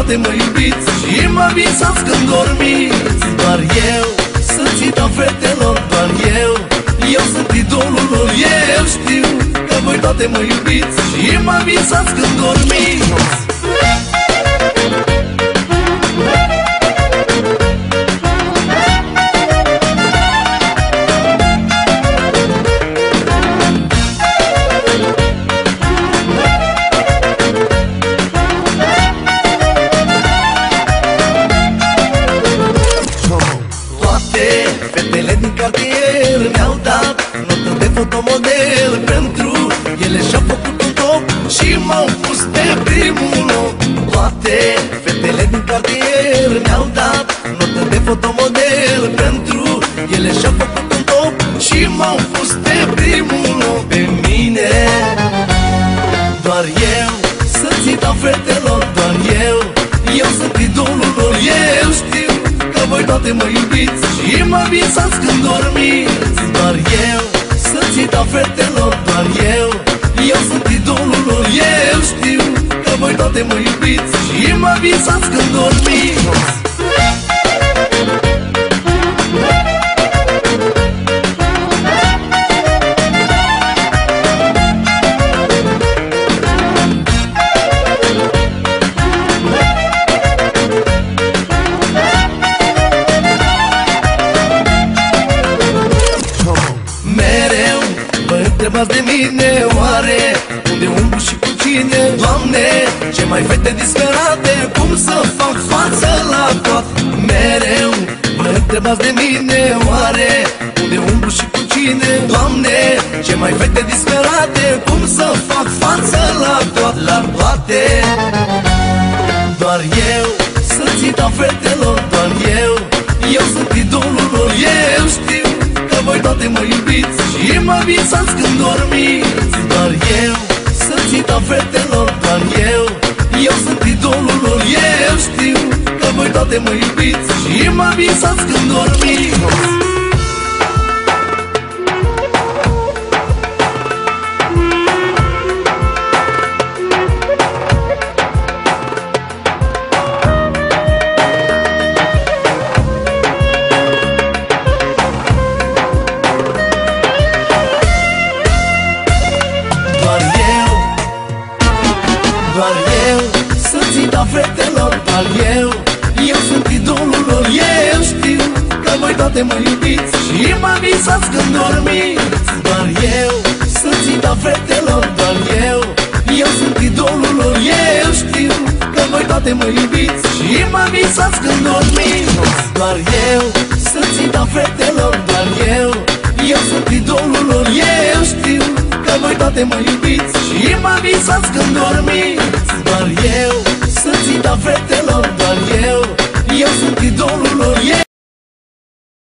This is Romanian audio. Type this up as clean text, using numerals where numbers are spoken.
toate mă iubiți și mă visați când dormiți. Doar eu sunt ținta fetelor, doar eu sunt idolul lor. Eu știu că voi toate mă iubiți și mă visați când dormiți. Fetele din cartier mi-au dat notă de fotomodel. Pentru ele și-au făcut un top și m-au pus pe primul loc. Toate fetele din cartier mi-au dat notă de fotomodel. Pentru ele și-au făcut un top și m-au pus pe primul loc. Pe mine doar eu sunt ținta fetelor, doar eu sunt idolul lor. Eu știu că voi toate mă iubiți și mă visați când dormiți. Doar eu sunt ținta fetelor, doar eu sunt idolul lor. Eu știu că voi toate mă iubiți și mă visați când dormiți. Întrebați de mine, oare unde umblu și cu cine? Doamne, ce mai fete disperate, cum să fac față la toate? Mereu vă întrebați de mine, oare unde umblu și cu cine? Doamne, ce mai fete disperate, cum să fac față la toate? La toate. Doar eu sunt ținta fetelor, doar eu sunt idolul lor. Eu știu că voi toate mă iubiți și mă visați când dormiți. Doar eu sunt ținta fetelor, doar eu sunt idolul lor. Eu știu că voi toate mă iubiți și mă visați când dormiți. Doar eu sunt ținta fetelor, doar eu sunt idolul lor. Eu știu că voi toate mă iubiți și mă visați când dormiți. Doar eu sunt ținta fetelor, doar eu sunt idolul lor. Eu știu că voi toate mă iubiți și mă visați când dormiți. Doar eu sunt ținta fetelor, doar eu sunt idolul lor. Eu știu că voi toate mă iubiți și mă visați când dormiți.